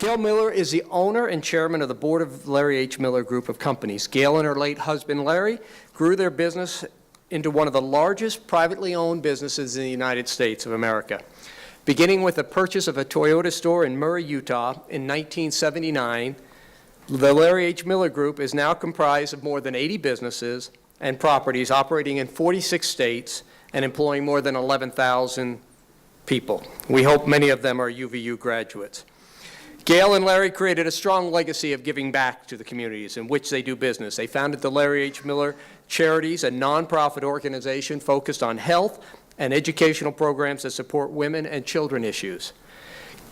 Gail Miller is the owner and chairman of the board of Larry H. Miller Group of Companies. Gail and her late husband, Larry, grew their business into one of the largest privately owned businesses in the United States of America. Beginning with the purchase of a Toyota store in Murray, Utah in 1979, the Larry H. Miller Group is now comprised of more than 80 businesses and properties operating in 46 states and employing more than 11,000 people. We hope many of them are UVU graduates. Gail and Larry created a strong legacy of giving back to the communities in which they do business. They founded the Larry H. Miller Charities, a nonprofit organization focused on health and educational programs that support women and children issues.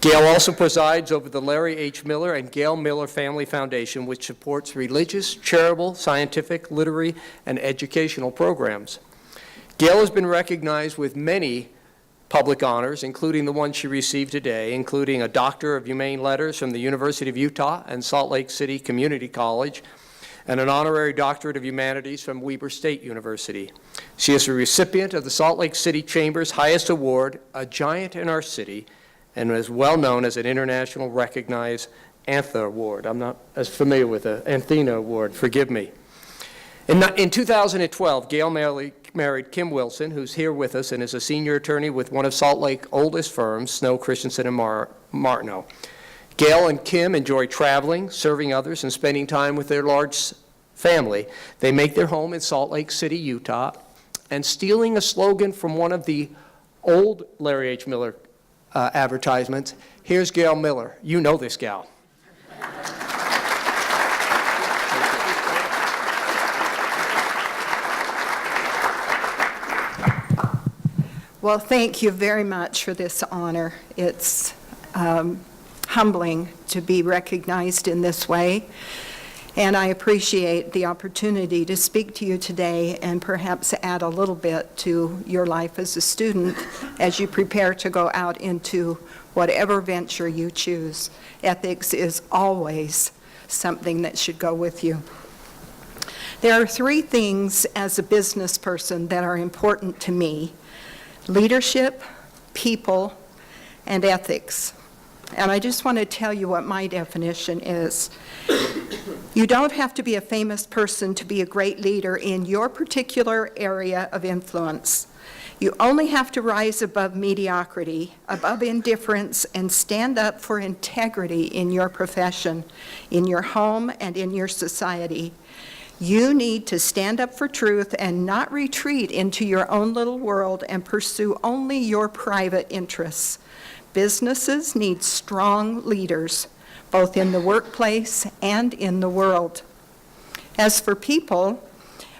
Gail also presides over the Larry H. Miller and Gail Miller Family Foundation, which supports religious, charitable, scientific, literary, and educational programs. Gail has been recognized with many public honors, including the one she received today, including a Doctor of Humane Letters from the University of Utah and Salt Lake City Community College, and an Honorary Doctorate of Humanities from Weber State University. She is a recipient of the Salt Lake City Chamber's highest award, a giant in our city, and is well known as an international recognized Antha Award. I'm not as familiar with the Anthena Award, forgive me. In 2012, Gail married Kim Wilson, who's here with us and is a senior attorney with one of Salt Lake's oldest firms, Snow, Christensen, and Martineau. Gail and Kim enjoy traveling, serving others, and spending time with their large family. They make their home in Salt Lake City, Utah, and stealing a slogan from one of the old Larry H. Miller advertisements, here's Gail Miller. You know this gal. Well, thank you very much for this honor. It's humbling to be recognized in this way, and I appreciate the opportunity to speak to you today and perhaps add a little bit to your life as a student as you prepare to go out into whatever venture you choose. Ethics is always something that should go with you. There are three things as a business person that are important to me: leadership, people, and ethics. And I just want to tell you what my definition is. You don't have to be a famous person to be a great leader in your particular area of influence. You only have to rise above mediocrity, above indifference, and stand up for integrity in your profession, in your home, and in your society. You need to stand up for truth and not retreat into your own little world and pursue only your private interests. Businesses need strong leaders, both in the workplace and in the world. As for people,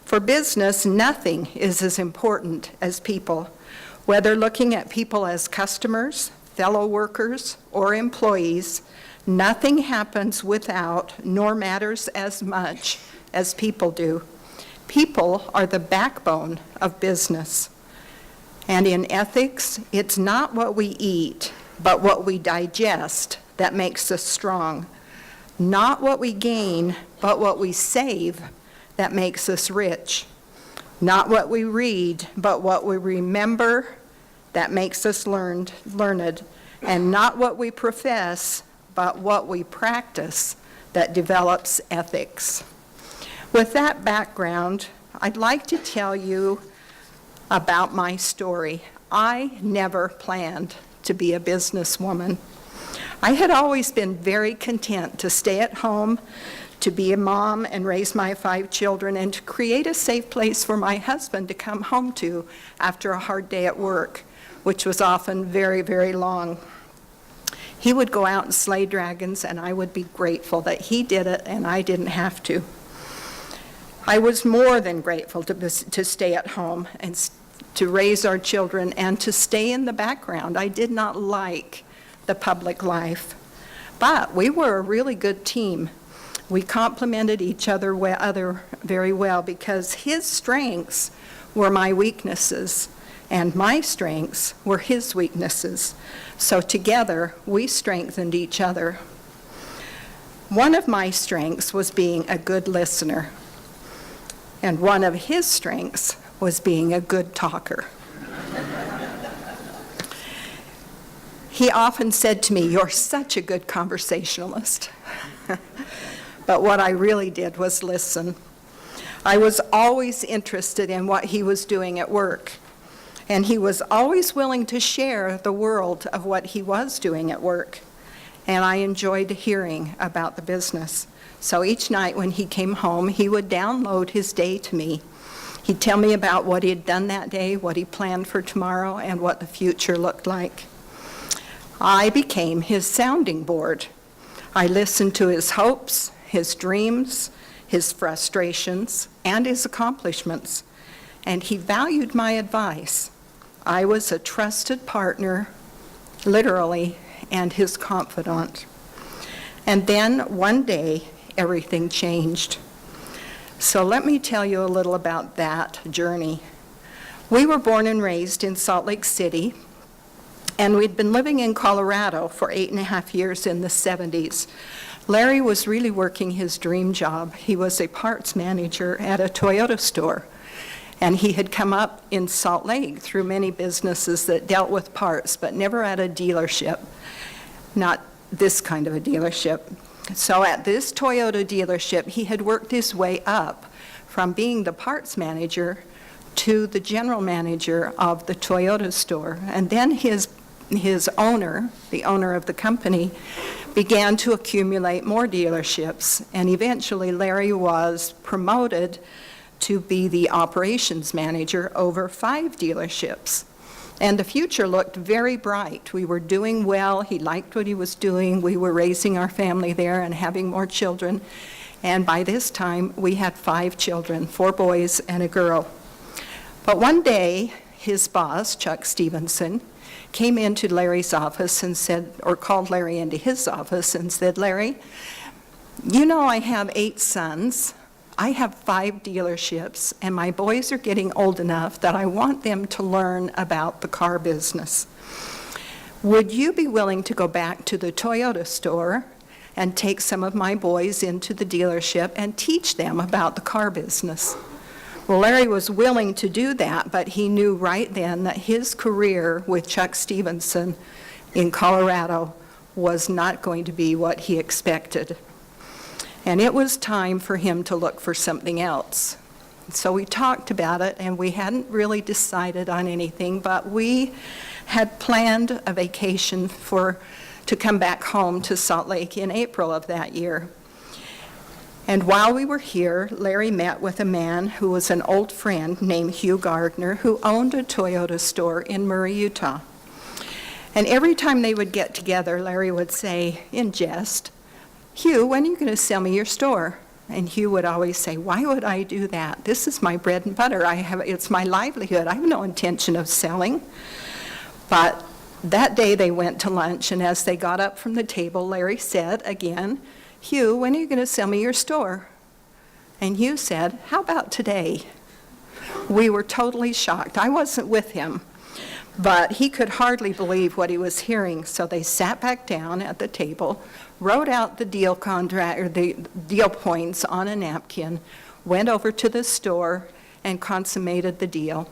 for business, nothing is as important as people. Whether looking at people as customers, fellow workers, or employees, nothing happens without nor matters as much as people do. People are the backbone of business. And in ethics, it's not what we eat, but what we digest that makes us strong. Not what we gain, but what we save that makes us rich. Not what we read, but what we remember that makes us learned. And not what we profess, but what we practice that develops ethics. With that background, I'd like to tell you about my story. I never planned to be a businesswoman. I had always been very content to stay at home, to be a mom and raise my 5 children, and to create a safe place for my husband to come home to after a hard day at work, which was often very, very long. He would go out and slay dragons, and I would be grateful that he did it and I didn't have to. I was more than grateful to stay at home and to raise our children and to stay in the background. I did not like the public life, but we were a really good team. We complemented each other very well because his strengths were my weaknesses and my strengths were his weaknesses. So together we strengthened each other. One of my strengths was being a good listener, and one of his strengths was being a good talker. He often said to me, "You're such a good conversationalist." But what I really did was listen. I was always interested in what he was doing at work, and he was always willing to share the world of what he was doing at work, and I enjoyed hearing about the business. So each night when he came home, he would download his day to me. He'd tell me about what he had done that day, what he planned for tomorrow, and what the future looked like. I became his sounding board. I listened to his hopes, his dreams, his frustrations, and his accomplishments, and he valued my advice. I was a trusted partner, literally, and his confidant. And then one day, everything changed. So let me tell you a little about that journey. We were born and raised in Salt Lake City, and we'd been living in Colorado for 8.5 years in the 70s. Larry was really working his dream job. He was a parts manager at a Toyota store, and he had come up in Salt Lake through many businesses that dealt with parts, but never at a dealership, not this kind of a dealership. So at this Toyota dealership, he had worked his way up from being the parts manager to the general manager of the Toyota store. And then his owner, the owner of the company, began to accumulate more dealerships, and eventually Larry was promoted to be the operations manager over 5 dealerships. And the future looked very bright. We were doing well. He liked what he was doing. We were raising our family there and having more children. And by this time, we had 5 children, 4 boys and a girl. But one day, his boss, Chuck Stevenson, came into Larry's office and said, or called Larry into his office and said, "Larry, you know I have 8 sons. I have 5 dealerships, and my boys are getting old enough that I want them to learn about the car business. Would you be willing to go back to the Toyota store and take some of my boys into the dealership and teach them about the car business?" Well, Larry was willing to do that, but he knew right then that his career with Chuck Stevenson in Colorado was not going to be what he expected. And it was time for him to look for something else. So we talked about it, and we hadn't really decided on anything, but we had planned a vacation to come back home to Salt Lake in April of that year. And while we were here, Larry met with a man who was an old friend named Hugh Gardner, who owned a Toyota store in Murray, Utah. And every time they would get together, Larry would say, in jest, "Hugh, when are you going to sell me your store?" And Hugh would always say, "Why would I do that? This is my bread and butter. It's my livelihood. I have no intention of selling." But that day they went to lunch, and as they got up from the table, Larry said again, "Hugh, when are you going to sell me your store?" And Hugh said, "How about today?" We were totally shocked. I wasn't with him, but he could hardly believe what he was hearing. So they sat back down at the table, wrote out the deal contract or the deal points on a napkin, went over to the store, and consummated the deal.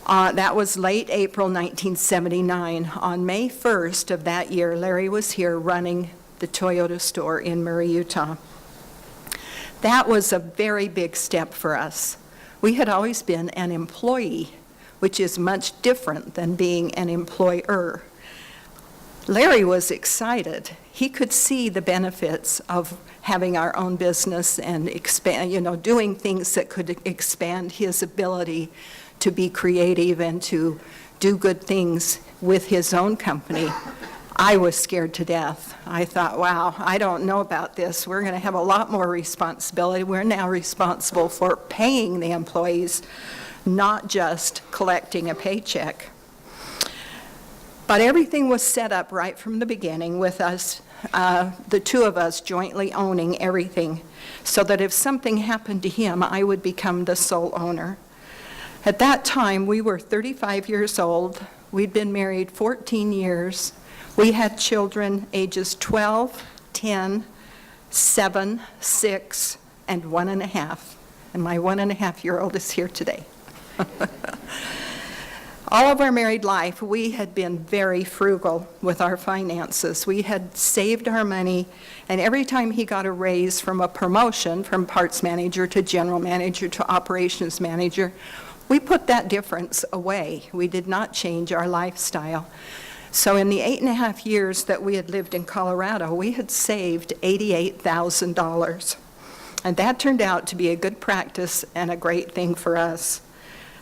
That was late April 1979. On May 1st of that year, Larry was here running the Toyota store in Murray, Utah. That was a very big step for us. We had always been an employee, which is much different than being an employer. Larry was excited. He could see the benefits of having our own business and expand, doing things that could expand his ability to be creative and to do good things with his own company. I was scared to death. I thought, wow, I don't know about this. We're going to have a lot more responsibility. We're now responsible for paying the employees, not just collecting a paycheck. But everything was set up right from the beginning with us, the 2 of us jointly owning everything, so that if something happened to him, I would become the sole owner. At that time, we were 35 years old. We'd been married 14 years. We had children ages 12, 10, 7, 6, and 1.5. And my 1.5-year-old is here today. All of our married life, we had been very frugal with our finances. We had saved our money, and every time he got a raise from a promotion, from parts manager to general manager to operations manager, we put that difference away. We did not change our lifestyle. So in the 8.5 years that we had lived in Colorado, we had saved $88,000. And that turned out to be a good practice and a great thing for us.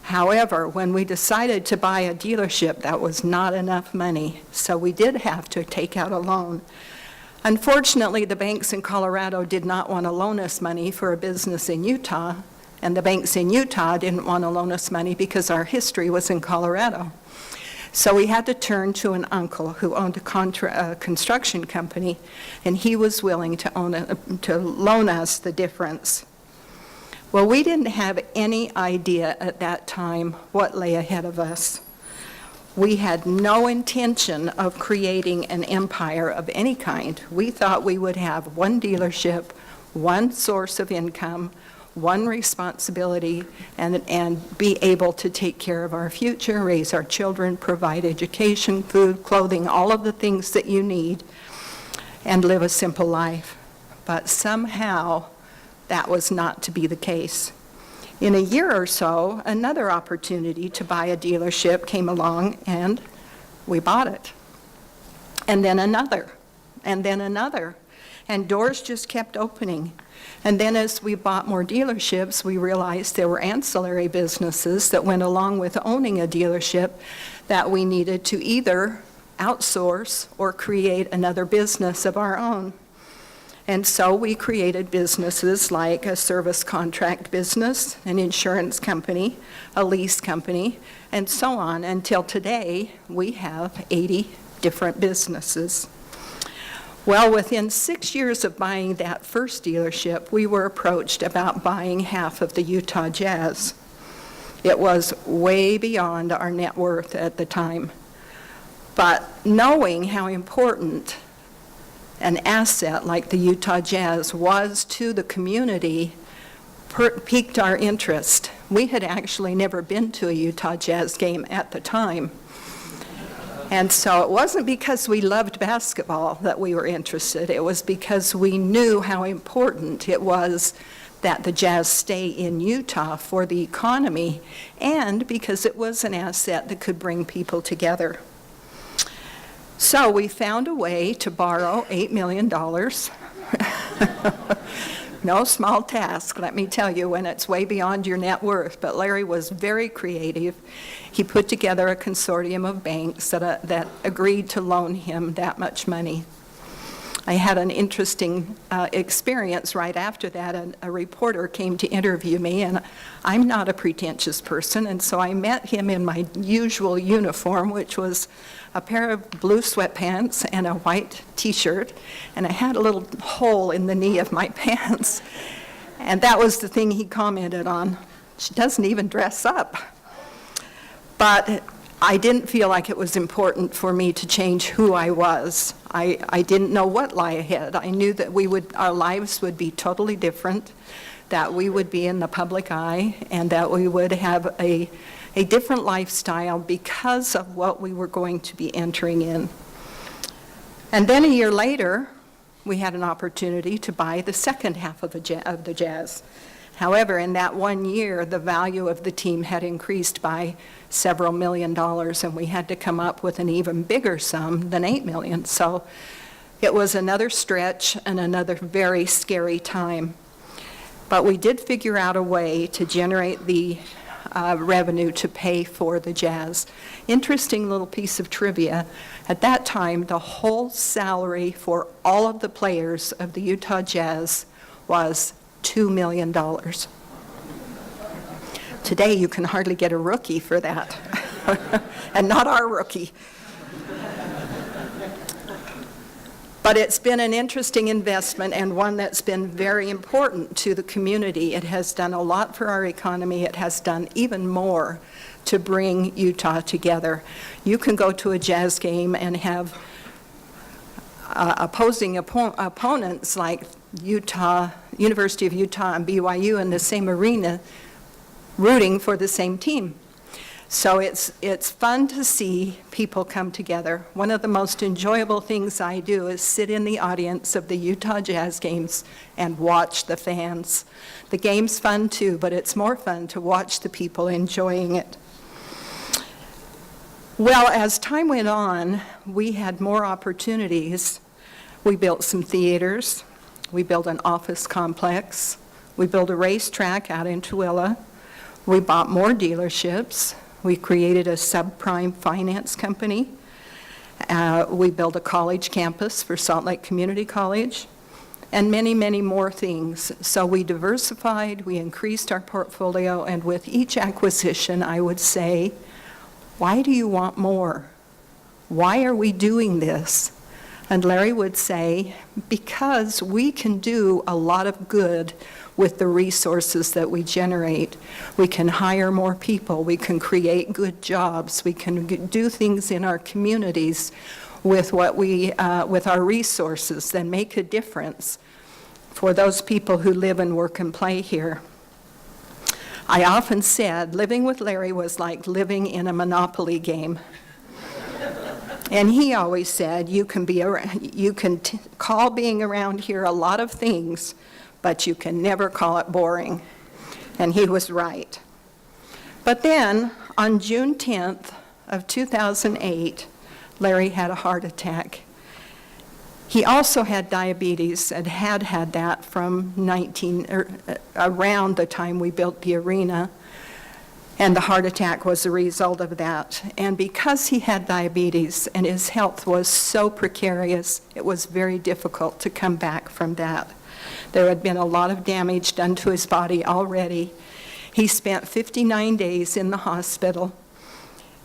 However, when we decided to buy a dealership, that was not enough money, so we did have to take out a loan. Unfortunately, the banks in Colorado did not want to loan us money for a business in Utah, and the banks in Utah didn't want to loan us money because our history was in Colorado. So we had to turn to an uncle who owned a construction company, and he was willing to loan us the difference. Well, we didn't have any idea at that time what lay ahead of us. We had no intention of creating an empire of any kind. We thought we would have one dealership, one source of income, one responsibility, and be able to take care of our future, raise our children, provide education, food, clothing, all of the things that you need, and live a simple life. But somehow, that was not to be the case. In a year or so, another opportunity to buy a dealership came along, and we bought it. And then another, and then another. And doors just kept opening. And then as we bought more dealerships, we realized there were ancillary businesses that went along with owning a dealership that we needed to either outsource or create another business of our own. And so we created businesses like a service contract business, an insurance company, a lease company, and so on, until today we have 80 different businesses. Well, within 6 years of buying that first dealership, we were approached about buying half of the Utah Jazz. It was way beyond our net worth at the time. But knowing how important an asset like the Utah Jazz was to the community piqued our interest. We had actually never been to a Utah Jazz game at the time. And so it wasn't because we loved basketball that we were interested. It was because we knew how important it was that the Jazz stay in Utah for the economy, and because it was an asset that could bring people together. So we found a way to borrow $8 million. No small task, let me tell you, when it's way beyond your net worth. But Larry was very creative. He put together a consortium of banks that agreed to loan him that much money. I had an interesting experience right after that. A reporter came to interview me, and I'm not a pretentious person, and so I met him in my usual uniform, which was a pair of blue sweatpants and a white T-shirt, and I had a little hole in the knee of my pants. And that was the thing he commented on. She doesn't even dress up. But I didn't feel like it was important for me to change who I was. I didn't know what lay ahead. I knew that our lives would be totally different, that we would be in the public eye, and that we would have a different lifestyle because of what we were going to be entering in. And then a year later, we had an opportunity to buy the second half of the Jazz. However, in that 1 year, the value of the team had increased by several $1 million, and we had to come up with an even bigger sum than $8 million. So it was another stretch and another very scary time. But we did figure out a way to generate the revenue to pay for the Jazz. Interesting little piece of trivia. At that time, the whole salary for all of the players of the Utah Jazz was $2 million. Today, you can hardly get a rookie for that, and not our rookie. But it's been an interesting investment, and one that's been very important to the community. It has done a lot for our economy. It has done even more to bring Utah together. You can go to a Jazz game and have opposing opponents like University of Utah and BYU in the same arena rooting for the same team. So it's fun to see people come together. One of the most enjoyable things I do is sit in the audience of the Utah Jazz games and watch the fans. The game's fun too, but it's more fun to watch the people enjoying it. Well, as time went on, we had more opportunities. We built some theaters. We built an office complex. We built a racetrack out in Tooele. We bought more dealerships. We created a subprime finance company. We built a college campus for Salt Lake Community College, and many, many more things. So we diversified, we increased our portfolio, and with each acquisition, I would say, why do you want more? Why are we doing this? And Larry would say, because we can do a lot of good with the resources that we generate. We can hire more people, we can create good jobs, we can do things in our communities with what we, with our resources that make a difference for those people who live and work and play here. I often said living with Larry was like living in a Monopoly game. And he always said, you can call being around here a lot of things, but you can never call it boring. And he was right. But then, on June 10th of 2008, Larry had a heart attack. He also had diabetes and had that from around the time we built the arena. And the heart attack was a result of that. And because he had diabetes and his health was so precarious, it was very difficult to come back from that. There had been a lot of damage done to his body already. He spent 59 days in the hospital,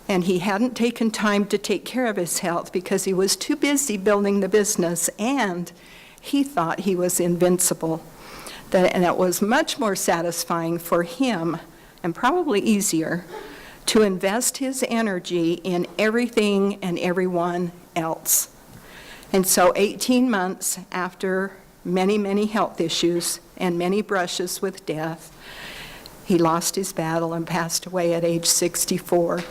and he hadn't taken time to take care of his health because he was too busy building the business, and he thought he was invincible. And it was much more satisfying for him, and probably easier, to invest his energy in everything and everyone else. And so 18 months after many, many health issues and many brushes with death, he lost his battle and passed away at age 64.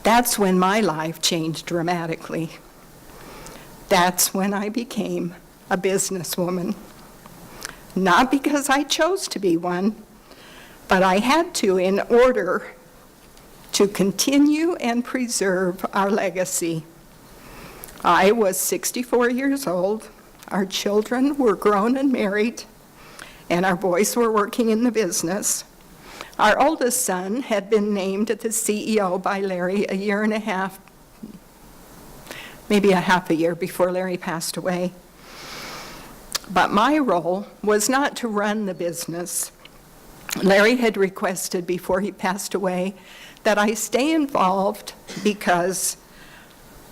That's when my life changed dramatically. That's when I became a businesswoman. Not because I chose to be one, but I had to in order to continue and preserve our legacy. I was 64 years old. Our children were grown and married, and our boys were working in the business. Our oldest son had been named the CEO by Larry a year and a half, maybe a half a year before Larry passed away. But my role was not to run the business. Larry had requested before he passed away that I stay involved because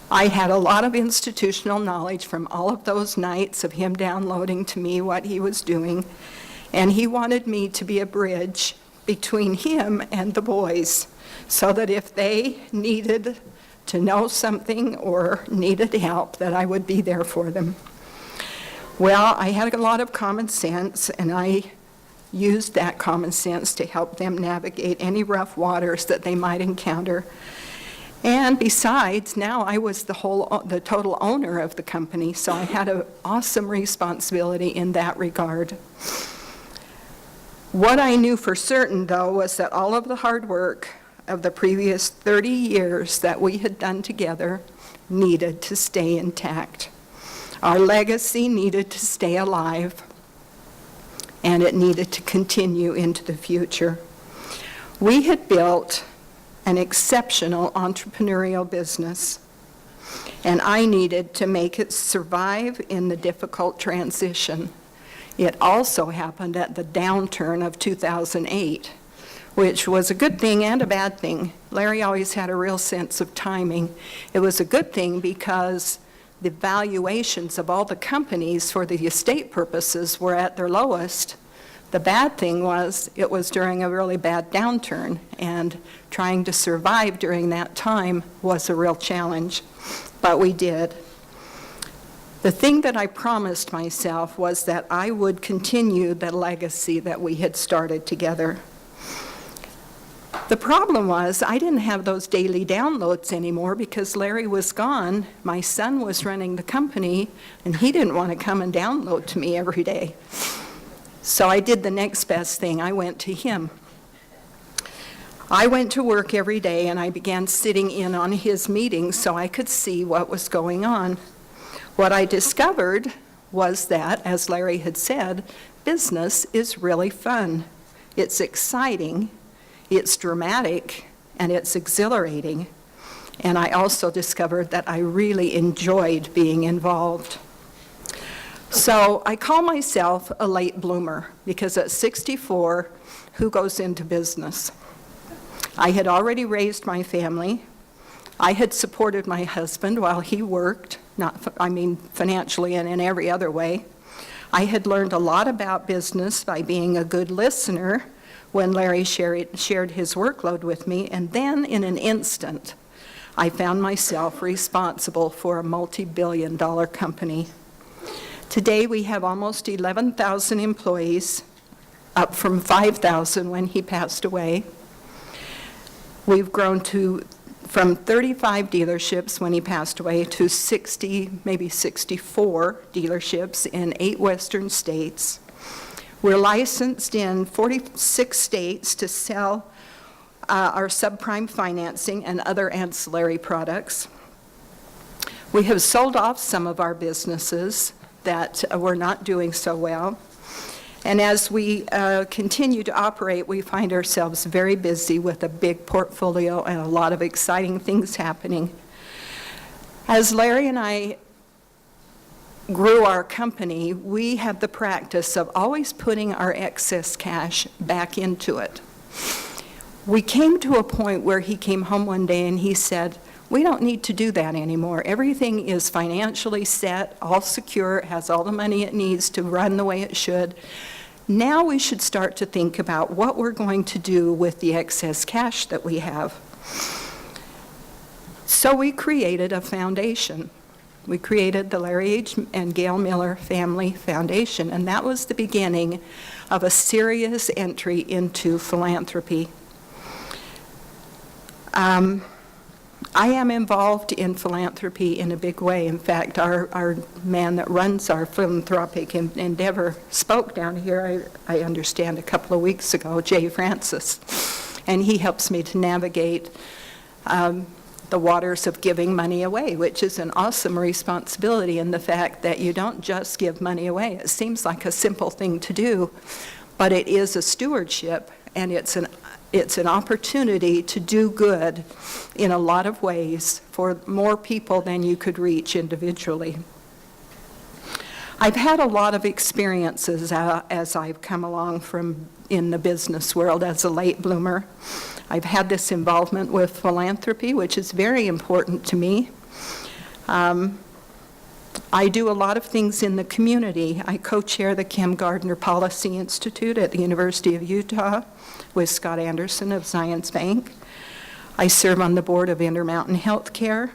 I had a lot of institutional knowledge from all of those nights of him downloading to me what he was doing, and he wanted me to be a bridge between him and the boys so that if they needed to know something or needed help, that I would be there for them. Well, I had a lot of common sense, and I used that common sense to help them navigate any rough waters that they might encounter. And besides, now I was the total owner of the company, so I had an awesome responsibility in that regard. What I knew for certain, though, was that all of the hard work of the previous 30 years that we had done together needed to stay intact. Our legacy needed to stay alive, and it needed to continue into the future. We had built an exceptional entrepreneurial business, and I needed to make it survive in the difficult transition. It also happened at the downturn of 2008, which was a good thing and a bad thing. Larry always had a real sense of timing. It was a good thing because the valuations of all the companies for the estate purposes were at their lowest. The bad thing was it was during a really bad downturn, and trying to survive during that time was a real challenge, but we did. The thing that I promised myself was that I would continue the legacy that we had started together. The problem was I didn't have those daily downloads anymore because Larry was gone. My son was running the company, and he didn't want to come and download to me every day. So I did the next best thing. I went to him. I went to work every day, and I began sitting in on his meetings so I could see what was going on. What I discovered was that, as Larry had said, business is really fun. It's exciting, it's dramatic, and it's exhilarating. And I also discovered that I really enjoyed being involved. So I call myself a late bloomer because at 64, who goes into business? I had already raised my family. I had supported my husband while he worked, financially and in every other way. I had learned a lot about business by being a good listener when Larry shared his workload with me, and then in an instant, I found myself responsible for a multi-billion-dollar company. Today, we have almost 11,000 employees, up from 5,000 when he passed away. We've grown from 35 dealerships when he passed away to 60, maybe 64 dealerships in 8 western states. We're licensed in 46 states to sell our subprime financing and other ancillary products. We have sold off some of our businesses that were not doing so well. And as we continue to operate, we find ourselves very busy with a big portfolio and a lot of exciting things happening. As Larry and I grew our company, we have the practice of always putting our excess cash back into it. We came to a point where he came home one day and he said, "We don't need to do that anymore. Everything is financially set, all secure, it has all the money it needs to run the way it should. Now we should start to think about what we're going to do with the excess cash that we have." So we created a foundation. We created the Larry H. and Gail Miller Family Foundation, and that was the beginning of a serious entry into philanthropy. I am involved in philanthropy in a big way. In fact, our man that runs our philanthropic endeavor spoke down here, I understand, a couple of weeks ago, Jay Francis, and he helps me to navigate the waters of giving money away, which is an awesome responsibility in the fact that you don't just give money away. It seems like a simple thing to do, but it is a stewardship, and it's an opportunity to do good in a lot of ways for more people than you could reach individually. I've had a lot of experiences as I've come along from in the business world as a late bloomer. I've had this involvement with philanthropy, which is very important to me. I do a lot of things in the community. I co-chair the Kim Gardner Policy Institute at the University of Utah with Scott Anderson of Zions Bank. I serve on the board of Intermountain Healthcare.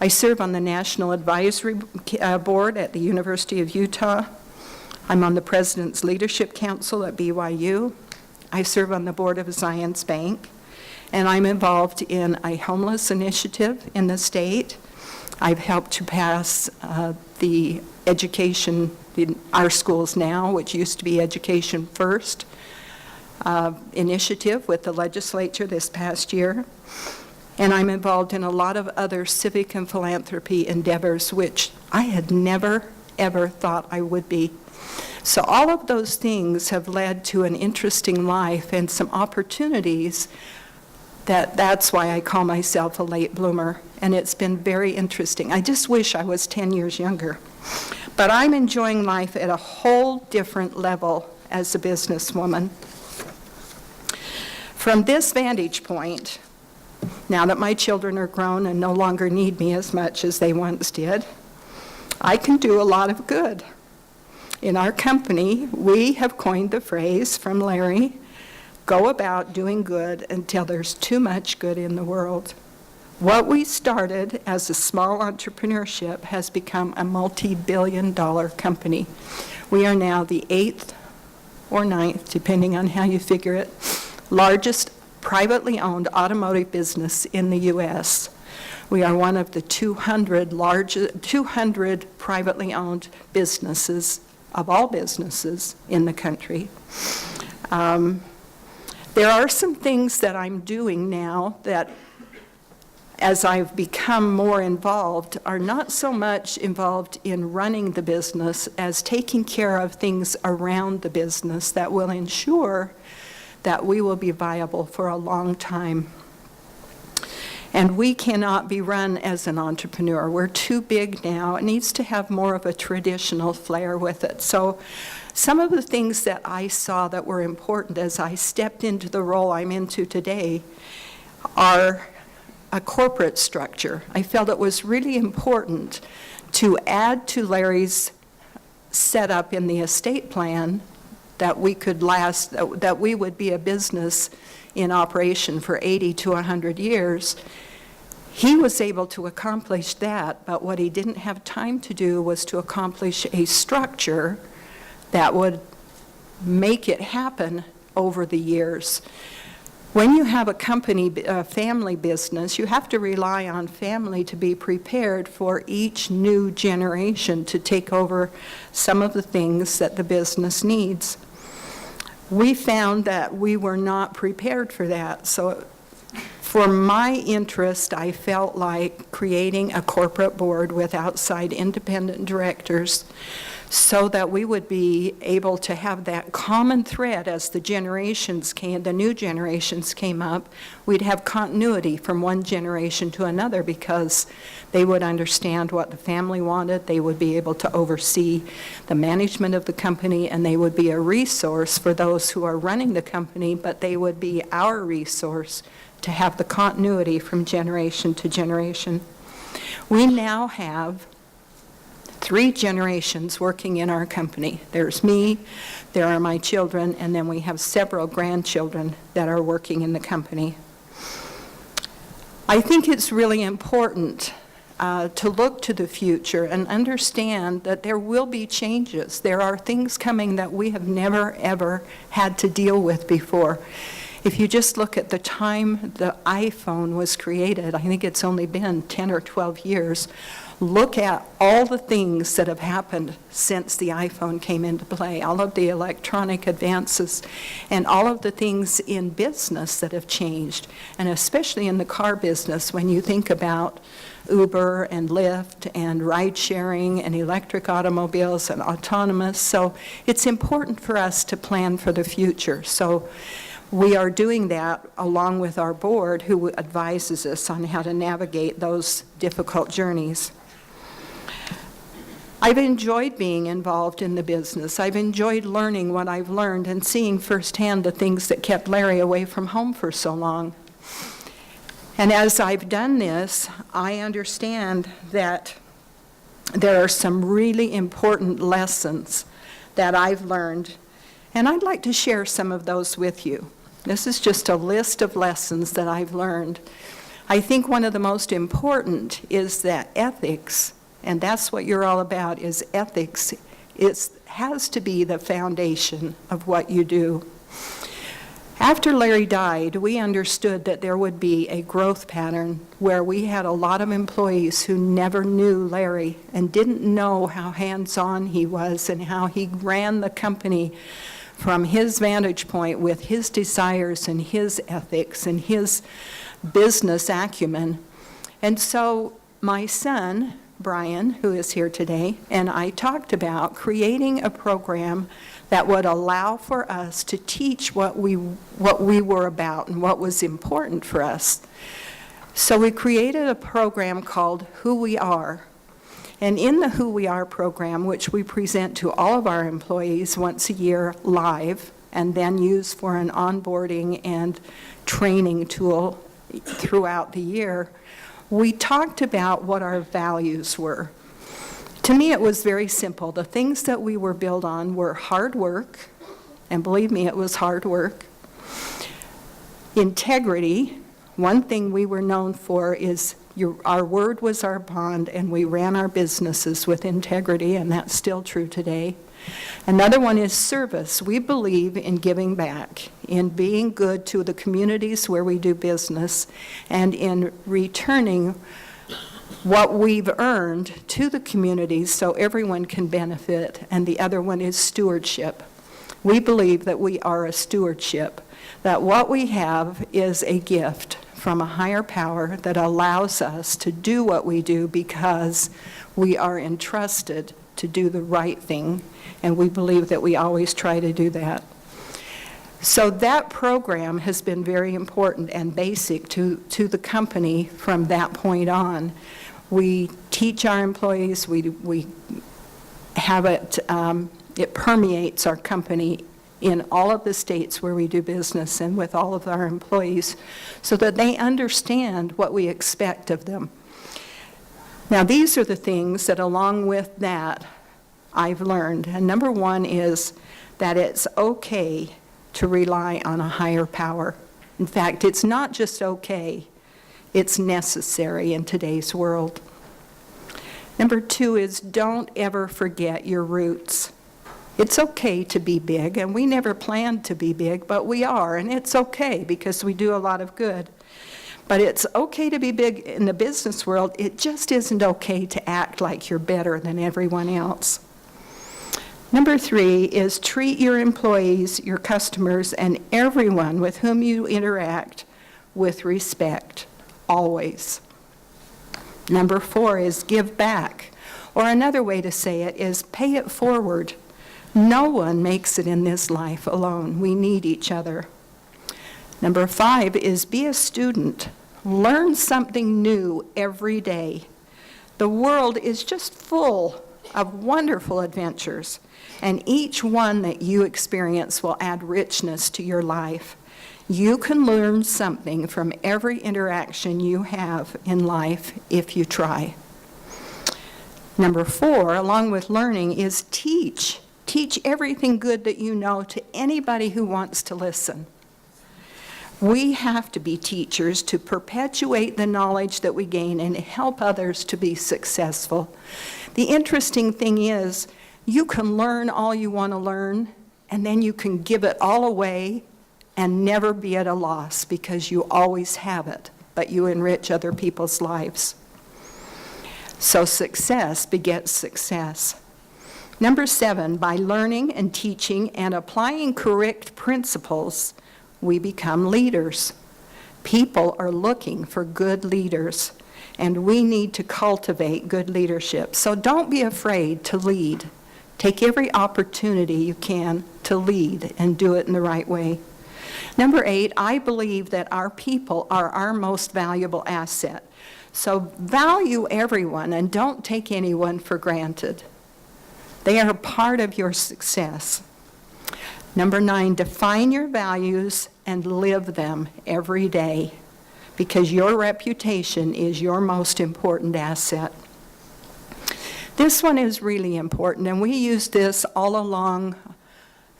I serve on the National Advisory Board at the University of Utah. I'm on the President's Leadership Council at BYU. I serve on the board of Zions Bank, and I'm involved in a homeless initiative in the state. I've helped to pass the education in our schools now, which used to be Education First initiative with the legislature this past year. And I'm involved in a lot of other civic and philanthropy endeavors, which I had never, ever thought I would be. So all of those things have led to an interesting life and some opportunities that's why I call myself a late bloomer, and it's been very interesting. I just wish I was 10 years younger. But I'm enjoying life at a whole different level as a businesswoman. From this vantage point, now that my children are grown and no longer need me as much as they once did, I can do a lot of good. In our company, we have coined the phrase from Larry, "Go about doing good until there's too much good in the world." What we started as a small entrepreneurship has become a multi-billion-dollar company. We are now the 8th or 9th, depending on how you figure it, largest privately owned automotive business in the U.S. We are one of the 200 privately owned businesses, of all businesses in the country. There are some things that I'm doing now that, as I've become more involved, are not so much involved in running the business as taking care of things around the business that will ensure that we will be viable for a long time. And we cannot be run as an entrepreneur. We're too big now. It needs to have more of a traditional flair with it. So some of the things that I saw that were important as I stepped into the role I'm into today are a corporate structure. I felt it was really important to add to Larry's setup in the estate plan that we could last, that we would be a business in operation for 80 to 100 years. He was able to accomplish that, but what he didn't have time to do was to accomplish a structure that would make it happen over the years. When you have a company, a family business, you have to rely on family to be prepared for each new generation to take over some of the things that the business needs. We found that we were not prepared for that. So for my interest, I felt like creating a corporate board with outside independent directors so that we would be able to have that common thread as the new generations came up. We'd have continuity from one generation to another because they would understand what the family wanted, they would be able to oversee the management of the company, and they would be a resource for those who are running the company, but they would be our resource to have the continuity from generation to generation. We now have 3 generations working in our company. There's me, there are my children, and then we have several grandchildren that are working in the company. I think it's really important to look to the future and understand that there will be changes. There are things coming that we have never, ever had to deal with before. If you just look at the time the iPhone was created, I think it's only been 10 or 12 years. Look at all the things that have happened since the iPhone came into play, all of the electronic advances, and all of the things in business that have changed, and especially in the car business when you think about Uber and Lyft and ride sharing and electric automobiles and autonomous. So it's important for us to plan for the future. So we are doing that along with our board who advises us on how to navigate those difficult journeys. I've enjoyed being involved in the business. I've enjoyed learning what I've learned and seeing firsthand the things that kept Larry away from home for so long. And as I've done this, I understand that there are some really important lessons that I've learned, and I'd like to share some of those with you. This is just a list of lessons that I've learned. I think one of the most important is that ethics, and that's what you're all about, is ethics. It has to be the foundation of what you do. After Larry died, we understood that there would be a growth pattern where we had a lot of employees who never knew Larry and didn't know how hands-on he was and how he ran the company from his vantage point with his desires and his ethics and his business acumen. And so my son, Brian, who is here today, and I talked about creating a program that would allow for us to teach what we were about and what was important for us. So we created a program called Who We Are. And in the Who We Are program, which we present to all of our employees once a year live, and then use for an onboarding and training tool throughout the year, we talked about what our values were. To me, it was very simple. The things that we were built on were hard work, and believe me, it was hard work. Integrity. One thing we were known for is our word was our bond, and we ran our businesses with integrity, and that's still true today. Another one is service. We believe in giving back, in being good to the communities where we do business, and in returning what we've earned to the communities so everyone can benefit. And the other one is stewardship. We believe that we are a stewardship, that what we have is a gift from a higher power that allows us to do what we do because we are entrusted to do the right thing, and we believe that we always try to do that. So that program has been very important and basic to the company from that point on. We teach our employees, we have it, it permeates our company in all of the states where we do business and with all of our employees so that they understand what we expect of them. Now, these are the things that along with that I've learned. And number one is that it's okay to rely on a higher power. In fact, it's not just okay, it's necessary in today's world. Number two is don't ever forget your roots. It's okay to be big, and we never planned to be big, but we are, and it's okay because we do a lot of good. But it's okay to be big in the business world. It just isn't okay to act like you're better than everyone else. Number three is treat your employees, your customers, and everyone with whom you interact with respect, always. Number four is give back, or another way to say it is pay it forward. No one makes it in this life alone. We need each other. Number five is be a student. Learn something new every day. The world is just full of wonderful adventures, and each one that you experience will add richness to your life. You can learn something from every interaction you have in life if you try. Number four, along with learning, is teach. Teach everything good that you know to anybody who wants to listen. We have to be teachers to perpetuate the knowledge that we gain and help others to be successful. The interesting thing is, you can learn all you want to learn, and then you can give it all away and never be at a loss because you always have it, but you enrich other people's lives. So success begets success. Number seven, by learning and teaching and applying correct principles, we become leaders. People are looking for good leaders, and we need to cultivate good leadership. So don't be afraid to lead. Take every opportunity you can to lead and do it in the right way. Number eight, I believe that our people are our most valuable asset. So value everyone and don't take anyone for granted. They are part of your success. Number nine, define your values and live them every day because your reputation is your most important asset. This one is really important, and we used this all along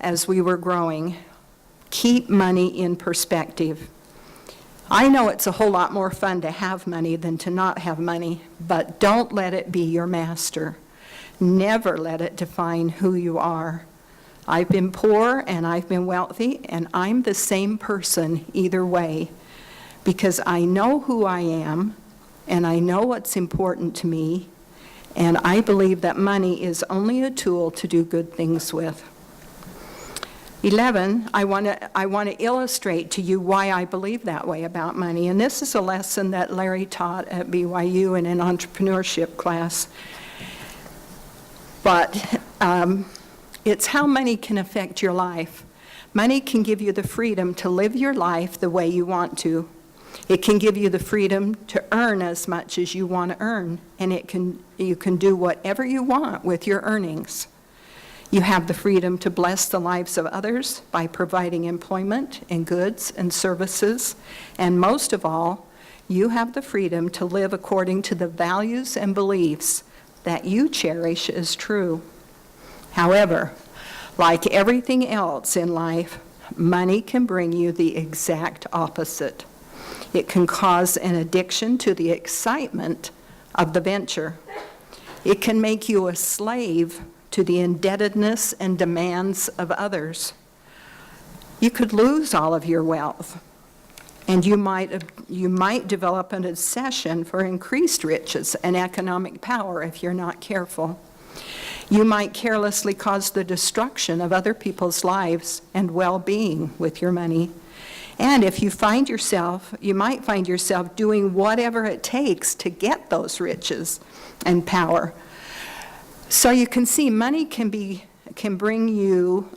as we were growing. Keep money in perspective. I know it's a whole lot more fun to have money than to not have money, but don't let it be your master. Never let it define who you are. I've been poor and I've been wealthy, and I'm the same person either way because I know who I am and I know what's important to me, and I believe that money is only a tool to do good things with. 11, I want to illustrate to you why I believe that way about money, and this is a lesson that Larry taught at BYU in an entrepreneurship class. But it's how money can affect your life. Money can give you the freedom to live your life the way you want to. It can give you the freedom to earn as much as you want to earn, and you can do whatever you want with your earnings. You have the freedom to bless the lives of others by providing employment and goods and services, and most of all, you have the freedom to live according to the values and beliefs that you cherish as true. However, like everything else in life, money can bring you the exact opposite. It can cause an addiction to the excitement of the venture. It can make you a slave to the indebtedness and demands of others. You could lose all of your wealth, and you might develop an obsession for increased riches and economic power if you're not careful. You might carelessly cause the destruction of other people's lives and well-being with your money. And if you might find yourself doing whatever it takes to get those riches and power. So you can see money can bring you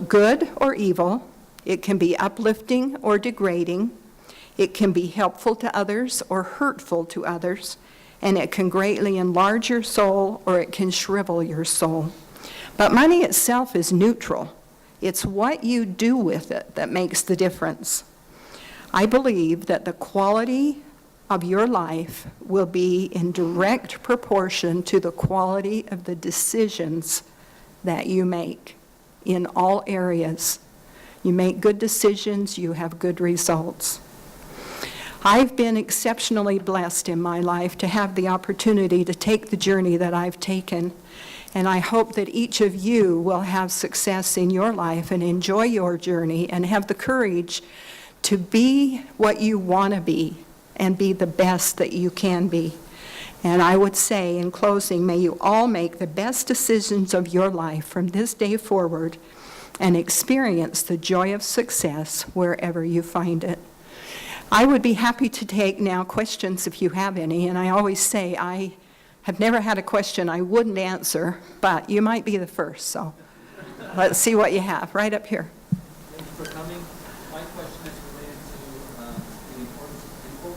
good or evil. It can be uplifting or degrading. It can be helpful to others or hurtful to others. And it can greatly enlarge your soul or it can shrivel your soul. But money itself is neutral. It's what you do with it that makes the difference. I believe that the quality of your life will be in direct proportion to the quality of the decisions that you make in all areas. You make good decisions, you have good results. I've been exceptionally blessed in my life to have the opportunity to take the journey that I've taken. And I hope that each of you will have success in your life and enjoy your journey and have the courage to be what you want to be and be the best that you can be. And I would say in closing, may you all make the best decisions of your life from this day forward and experience the joy of success wherever you find it. I would be happy to take now questions if you have any, and I always say I have never had a question I wouldn't answer, but you might be the first, so let's see what you have. Right up here. Thank you for coming. My question is related to the importance of people.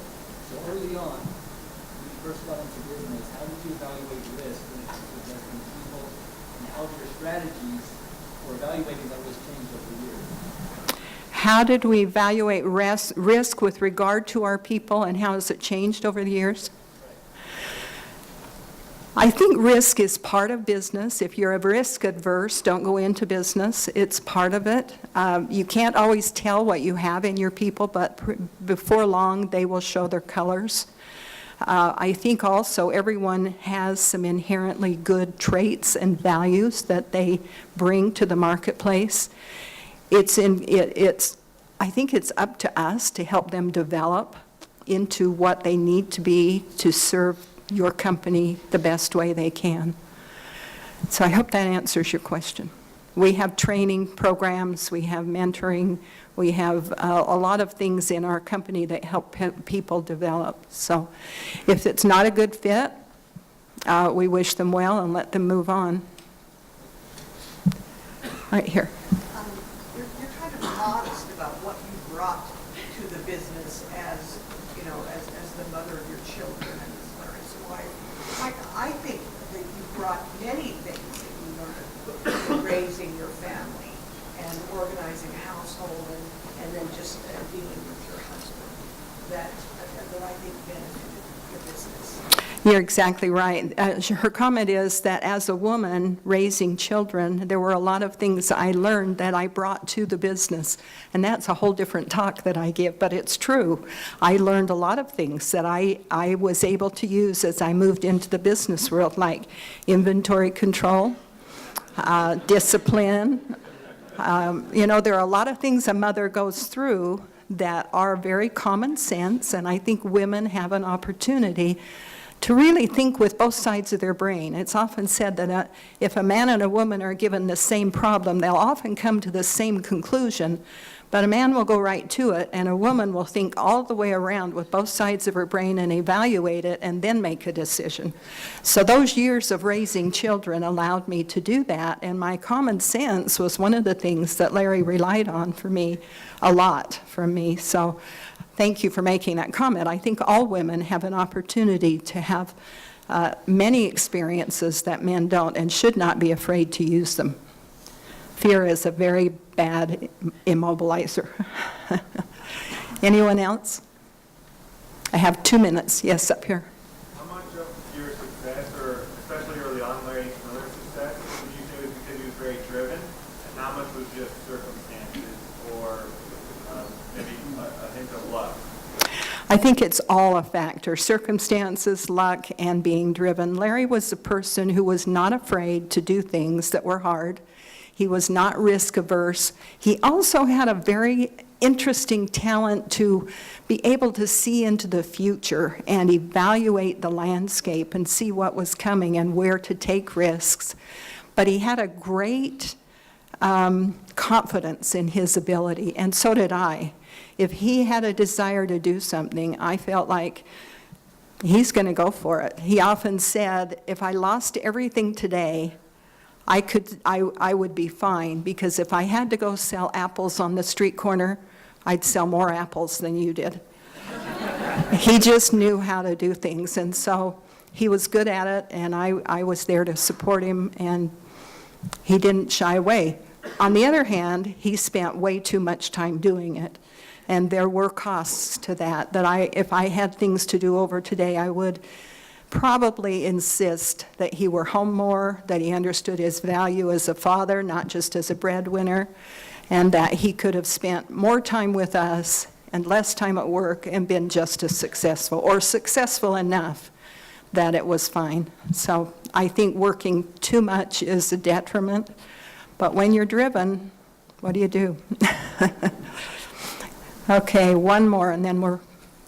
So early on, when you first got into business, how did you evaluate risk when it comes to investing in people, and how have your strategies for evaluating that risk changed over the years? How did we evaluate risk with regard to our people, and how has it changed over the years? I think risk is part of business. If you're risk adverse, don't go into business. It's part of it. You can't always tell what you have in your people, but before long, they will show their colors. I think also everyone has some inherently good traits and values that they bring to the marketplace. I think it's up to us to help them develop into what they need to be to serve your company the best way they can. So I hope that answers your question. We have training programs, we have mentoring, we have a lot of things in our company that help people develop. So if it's not a good fit, we wish them well and let them move on. Right here. You're kind of modest about what you brought to the business as, as the mother of your children and as Larry's wife. I think that you brought many things that you learned in raising your family and organizing a household and then just dealing with your husband that I think benefited your business. You're exactly right. Her comment is that as a woman raising children, there were a lot of things I learned that I brought to the business. And that's a whole different talk that I give, but it's true. I learned a lot of things that I was able to use as I moved into the business world, like inventory control, discipline. There are a lot of things a mother goes through that are very common sense, and I think women have an opportunity to really think with both sides of their brain. It's often said that if a man and a woman are given the same problem, they'll often come to the same conclusion, but a man will go right to it, and a woman will think all the way around with both sides of her brain and evaluate it and then make a decision. So those years of raising children allowed me to do that, and my common sense was one of the things that Larry relied on for me, a lot from me. So thank you for making that comment. I think all women have an opportunity to have many experiences that men don't and should not be afraid to use them. Fear is a very bad immobilizer. Anyone else? I have 2 minutes. Yes, up here. How much of your success, or especially early on Larry's Miller's success, would you say was because he was very driven, and how much was just circumstances or maybe a hint of luck? I think it's all a factor, circumstances, luck, and being driven. Larry was a person who was not afraid to do things that were hard. He was not risk averse. He also had a very interesting talent to be able to see into the future and evaluate the landscape and see what was coming and where to take risks. But he had a great confidence in his ability, and so did I. If he had a desire to do something, I felt like he's going to go for it. He often said, if I lost everything today, I would be fine, because if I had to go sell apples on the street corner, I'd sell more apples than you did. He just knew how to do things, and so he was good at it, and I was there to support him, and he didn't shy away. On the other hand, he spent way too much time doing it. And there were costs to that, if I had things to do over today, I would probably insist that he were home more, that he understood his value as a father, not just as a breadwinner, and that he could have spent more time with us and less time at work and been just as successful, or successful enough that it was fine. So I think working too much is a detriment, but when you're driven, what do you do? Okay, one more, and then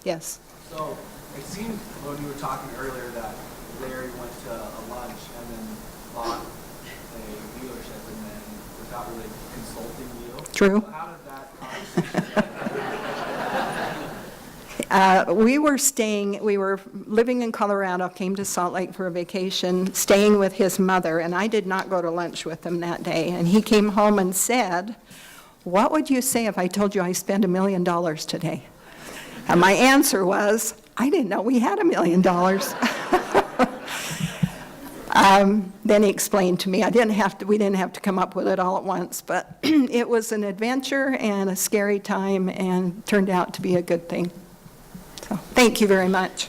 yes. So it seemed when you were talking earlier that Larry went to a lunch and then bought a dealership and then without really consulting you. True. So how did that conversation We were living in Colorado, came to Salt Lake for a vacation, staying with his mother, and I did not go to lunch with him that day. And he came home and said, "What would you say if I told you I spent $1 million today?" And my answer was, I didn't know we had $1 million. Then he explained to me, we didn't have to come up with it all at once, but it was an adventure and a scary time and turned out to be a good thing. So thank you very much.